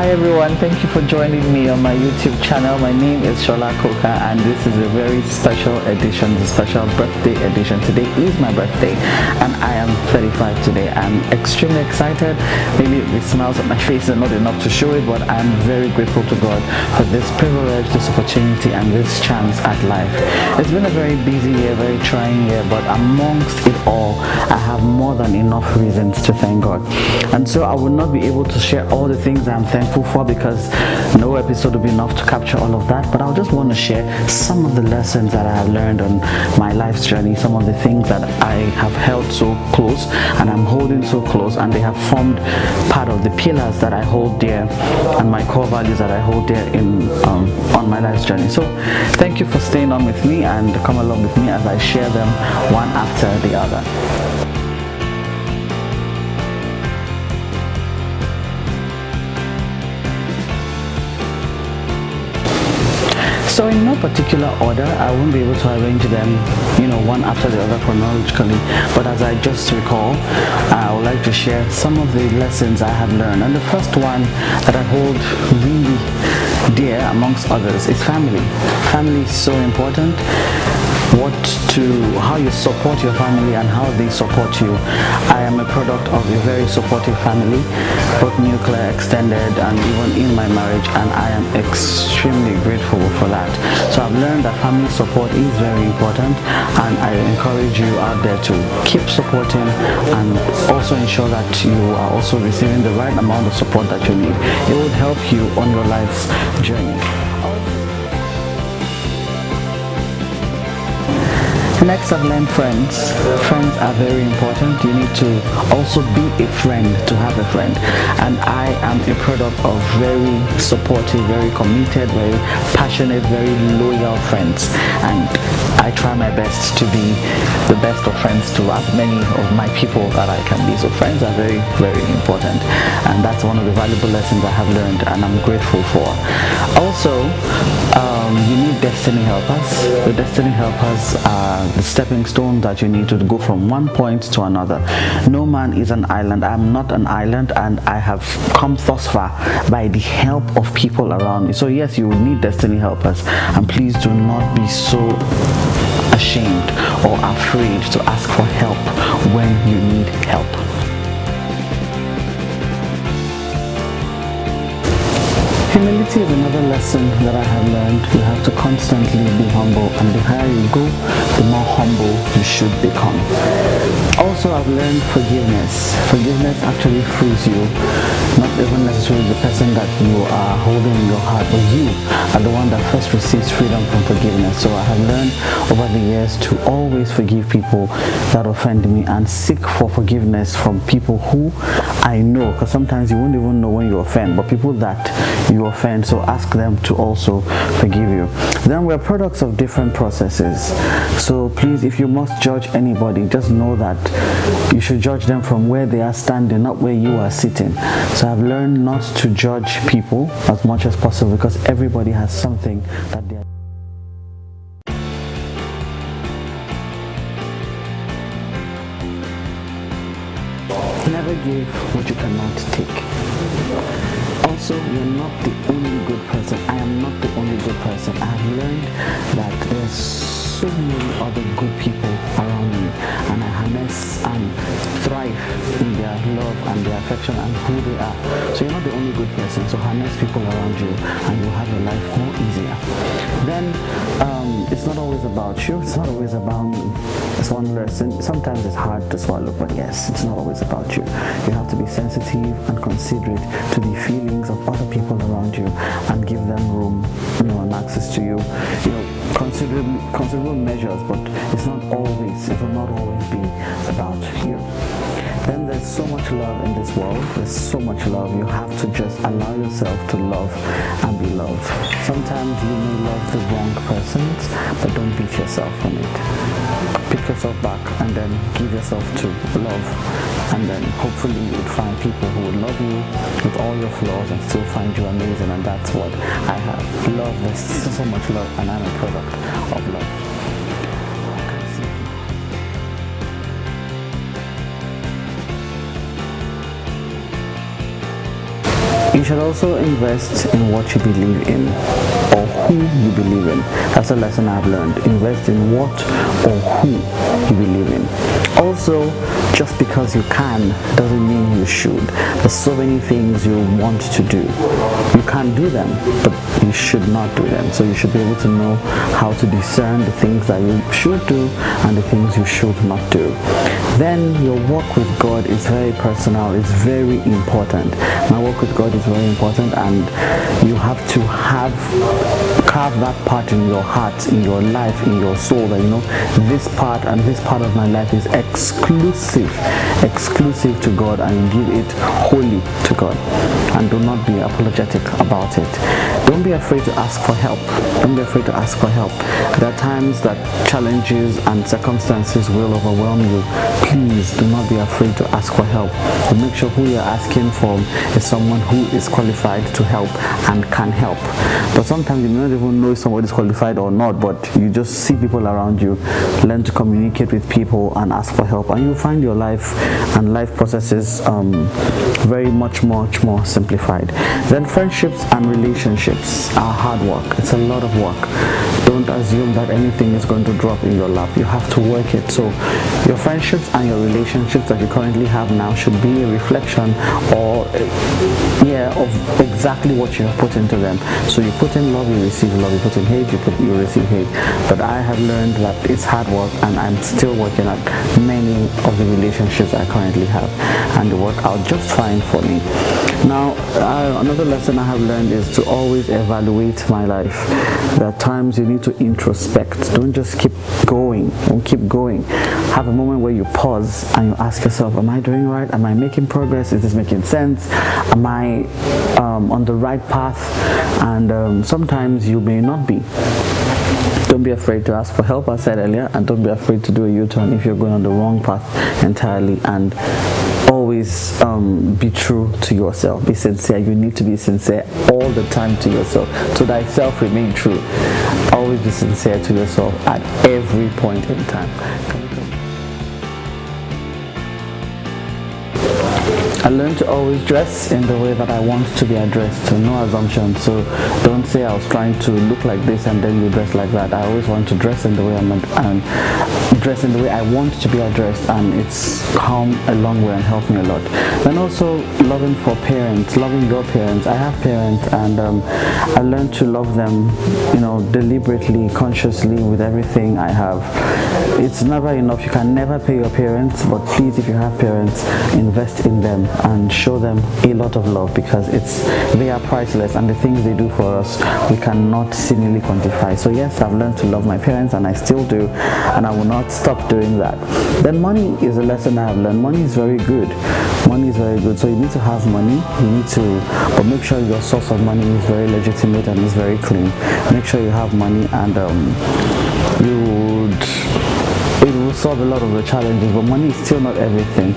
Hi everyone, thank you for joining me on my YouTube channel. My name is Shola Koka and this is a very special edition, the special birthday edition. Today is my birthday and I am 35 today. I'm extremely excited. Maybe the smiles on my face are not enough to show it, but I'm very grateful to God for this privilege, this opportunity and this chance at life. It's been a very busy year, very trying year, but amongst it all, I have more than enough reasons to thank God. And so I will not be able to share all the things I'm thankful for because no episode will be enough to capture all of that, but I just want to share some of the lessons that I have learned on my life's journey, some of the things that I have held so close and I'm holding so close, and they have formed part of the pillars that I hold dear and my core values that I hold dear in on my life's journey. So thank you for staying on with me and come along with me as I share them one after the other. So in no particular order, I won't be able to arrange them, one after the other chronologically, but as I just recall, I would like to share some of the lessons I have learned. And the first one that I hold really dear amongst others is family. Family is so important. How you support your family and how they support you. I am a product of a very supportive family, both nuclear, extended, and even in my marriage, and I am extremely grateful for that. So I've learned that family support is very important, and I encourage you out there to keep supporting and also ensure that you are also receiving the right amount of support that you need. It will help you on your life's journey. Next, I've learned friends. Friends are very important. You need to also be a friend to have a friend. And I am a product of very supportive, very committed, very passionate, very loyal friends. And I try my best to be the best of friends to as many of my people that I can be. So friends are very, very important. And that's one of the valuable lessons I have learned and I'm grateful for. Also, you need destiny helpers. The destiny helpers are the stepping stone that you need to go from one point to another. No man is an island. I'm not an island, and I have come thus far by the help of people around me. So yes, you will need destiny helpers, and please do not be so ashamed or afraid to ask for help when you need help. Humility is another lesson that I have learned. You have to constantly be humble, and the higher you go, the more humble you should become. Also, I've learned forgiveness. Forgiveness actually frees you, not even necessarily the person that you are holding in your heart, but you are the one that first receives freedom from forgiveness. So I have learned over the years to always forgive people that offend me and seek for forgiveness from people who I know, because sometimes you won't even know when you offend, but people that you offend, so ask them to also forgive you. Then we're products of different processes, so please, if you must judge anybody, just know that you should judge them from where they are standing, not where you are sitting. So I've learned not to judge people as much as possible, because everybody has something that they are. Never give what you cannot take. Also, you're not the only good person. I am not the only good person. I have learned that there's so many other good people around me, and I harness and thrive in their love and their affection and who they are. So you're not the only good person. So harness people around you, and you'll have your life more easier. Then it's not always about you. It's not always about me. It's one lesson. Sometimes it's hard to swallow, but yes, it's not always about you. You have to be sensitive and considerate to the feelings of other people around you and give them room, and access to you. Considerable measures, but it will not always be about you. Then there's so much love in this world. There's so much love. You have to just allow yourself to love and be loved. Sometimes you may love the wrong persons, but don't beat yourself on it. Pick yourself back and then give yourself to love, and then hopefully you would find people who would love you with all your flaws and still find you amazing. And that's what I have. Love, there's so much love, and I'm a product of love. You should also invest in what you believe in or who you believe in. That's a lesson I've learned. Invest in what or who you believe in. Also, just because you can doesn't mean you should. There's so many things you want to do. You can't do them, but you should not do them. So you should be able to know how to discern the things that you should do and the things you should not do. Then your walk with God is very personal, it's very important. My walk with God is very important, and you have to carve that part in your heart, in your life, in your soul, that you know this part and this part of my life is exclusive to God, and you give it wholly to God, and do not be apologetic about it. Don't be afraid to ask for help. Don't be afraid to ask for help. There are times that challenges and circumstances will overwhelm you. Please do not be afraid to ask for help. But make sure who you're asking for is someone who is qualified to help and can help. But sometimes you may not even know if somebody is qualified or not, but you just see people around you. Learn to communicate with people and ask for help, and you'll find your life and life processes very much more simplified. Then friendships and relationships are hard work. It's a lot of work. Don't assume that anything is going to drop in your lap. You have to work it. So your friendships and your relationships that you currently have now should be a reflection of exactly what you have put into them. So you put in love, you receive love. You put in hate, you receive hate. But I have learned that it's hard work, and I'm still working at many of the relationships I currently have, and they work out just fine for me. Now, another lesson I have learned is to always evaluate my life. There are times you need to introspect. Don't just keep going. Don't keep going. Have a moment where you pause and you ask yourself, am I doing right? Am I making progress? Is this making sense? Am I on the right path? And sometimes you may not be. Don't be afraid to ask for help, I said earlier, and don't be afraid to do a U-turn if you're going on the wrong path entirely. And always be true to yourself. Be sincere. You need to be sincere all the time to yourself. To thyself remain true. Always be sincere to yourself at every point in time. I learned to always dress in the way that I want to be addressed, so no assumptions. So don't say I was trying to look like this and then you dress like that. I always want to dress in the way dress in the way I want to be addressed, and it's come a long way and helped me a lot. Then also loving for parents, loving your parents. I have parents, and I learned to love them, deliberately, consciously, with everything I have. It's never enough. You can never pay your parents, but please, if you have parents, invest in them and show them a lot of love, because they are priceless, and the things they do for us we cannot seemingly quantify. So yes, I've learned to love my parents, and I still do, and I will not stop doing that. Then money is a lesson I have learned. Money is very good. Money is very good. So you need to have money. But make sure your source of money is very legitimate and is very clean. Make sure you have money, and it will solve a lot of the challenges. But money is still not everything.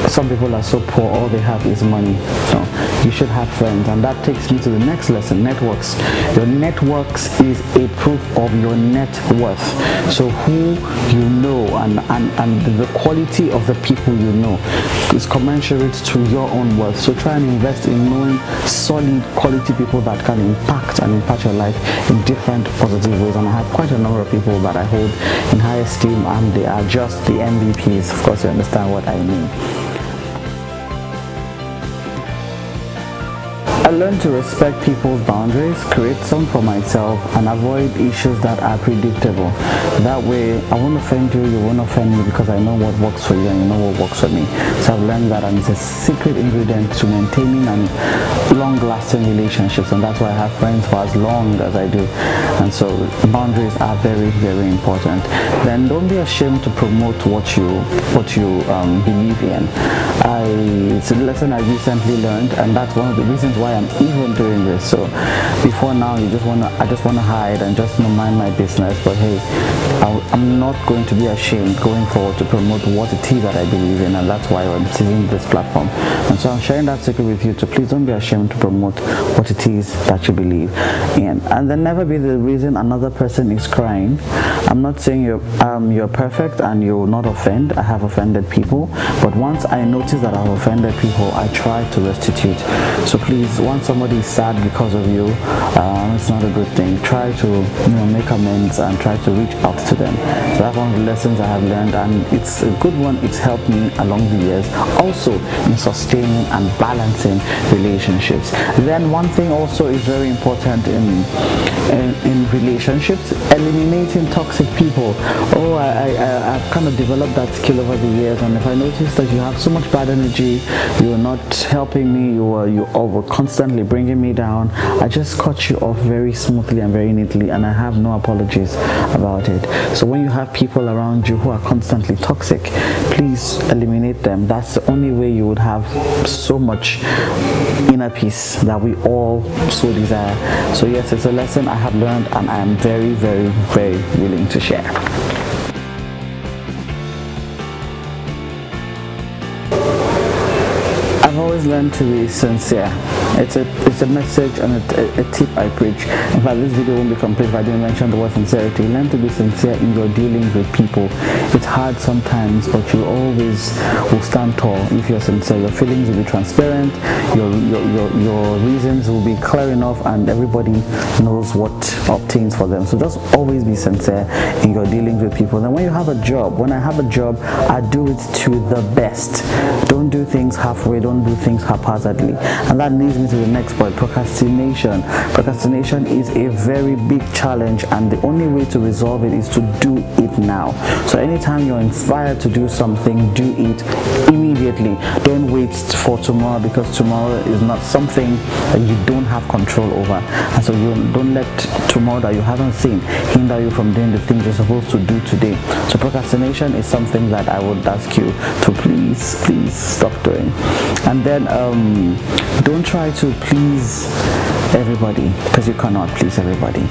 Some people are so poor, all they have is money. So you should have friends, and that takes me to the next lesson: networks. Your networks is a proof of your net worth. So who you know and the quality of the people you know is commensurate to your own worth. So try and invest in knowing solid quality people that can impact your life in different positive ways. And I have quite a number of people that I hold in high esteem, and they are just the MVPs. Of course, you understand what I mean. I learned to respect people's boundaries, create some for myself, and avoid issues that are predictable. That way, I won't offend you, you won't offend me, because I know what works for you and you know what works for me. So I've learned that, and it's a secret ingredient to maintaining and long-lasting relationships, and that's why I have friends for as long as I do. And so boundaries are very, very important. Then don't be ashamed to promote what you believe in. It's a lesson I recently learned, and that's one of the reasons why I'm even doing this. So before now, I just wanna hide and just mind my business. But hey, I'm not going to be ashamed going forward to promote what it is that I believe in, and that's why I'm using this platform. And so I'm sharing that secret with you. So please don't be ashamed to promote what it is that you believe in, and then never be the reason another person is crying. I'm not saying you're perfect and you'll not offend. I have offended people, but once I notice that I've offended people, I try to restitute. So please, once somebody is sad because of you, it's not a good thing. Try to make amends and try to reach out to them. So that's one of the lessons I have learned, and it's a good one. It's helped me along the years, also in sustaining and balancing relationships. Then one thing also is very important in relationships: eliminating toxic people. I've kind of developed that skill over the years, and if I notice that you have so much bad energy, you're not helping me, you were constantly bringing me down, I just cut you off very smoothly and very neatly, and I have no apologies about it. So when you have people around you who are constantly toxic, please eliminate them. That's the only way you would have so much inner peace that we all so desire. So yes, it's a lesson I have learned, and I am very, very, very willing to share. I've always learned to be sincere. It's a message and a tip I preach. In fact, this video won't be complete if I didn't mention the word sincerity. Learn to be sincere in your dealings with people. It's hard sometimes, but you always will stand tall if you're sincere. Your feelings will be transparent, your reasons will be clear enough, and everybody knows what obtains for them. So just always be sincere in your dealings with people. And when you have a job, when I have a job, I do it to the best. Don't do things halfway, don't do things haphazardly. And that leads me to the next point: procrastination. Procrastination is a very big challenge, and the only way to resolve it is to do it now. So anytime you're inspired to do something, do it immediately. Don't wait for tomorrow, because tomorrow is not something that you don't have control over. And so you don't let tomorrow that you haven't seen hinder you from doing the things you're supposed to do today. So procrastination is something that I would ask you to please stop doing. And then don't try to please everybody, because you cannot please everybody.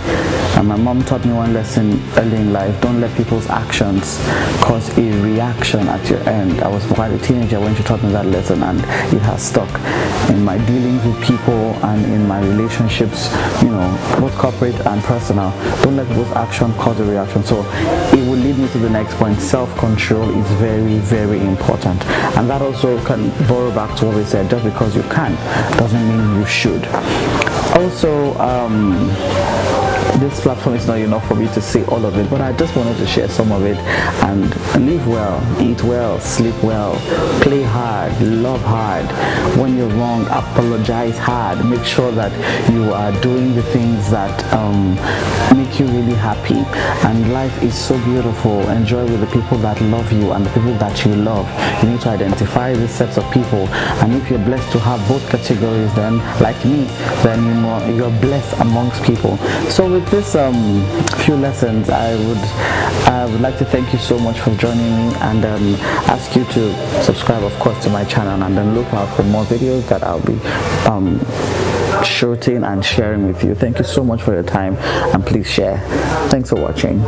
And my mom taught me one lesson early in life: don't let people's actions cause a reaction at your end. I was quite a teenager when she taught me that lesson, and it has stuck in my dealings with people and in my relationships, both corporate and personal. Don't let people's action cause a reaction. So it will lead me to the next point: self-control is very, very important. And that also can borrow back to what we said: just because you can doesn't mean you should. Also, this platform is not enough for me to say all of it, but I just wanted to share some of it. And live well, eat well, sleep well, play hard, love hard. When you're wrong, apologize hard. Make sure that you are doing the things that make you really happy. And life is so beautiful. Enjoy with the people that love you and the people that you love. You need to identify these sets of people, and if you're blessed to have both categories, then like me, then you're blessed amongst people. So with this few lessons, I would like to thank you so much for joining me, and ask you to subscribe, of course, to my channel, and then look out for more videos that I'll be shooting and sharing with you. Thank you so much for your time, and please share. Thanks for watching.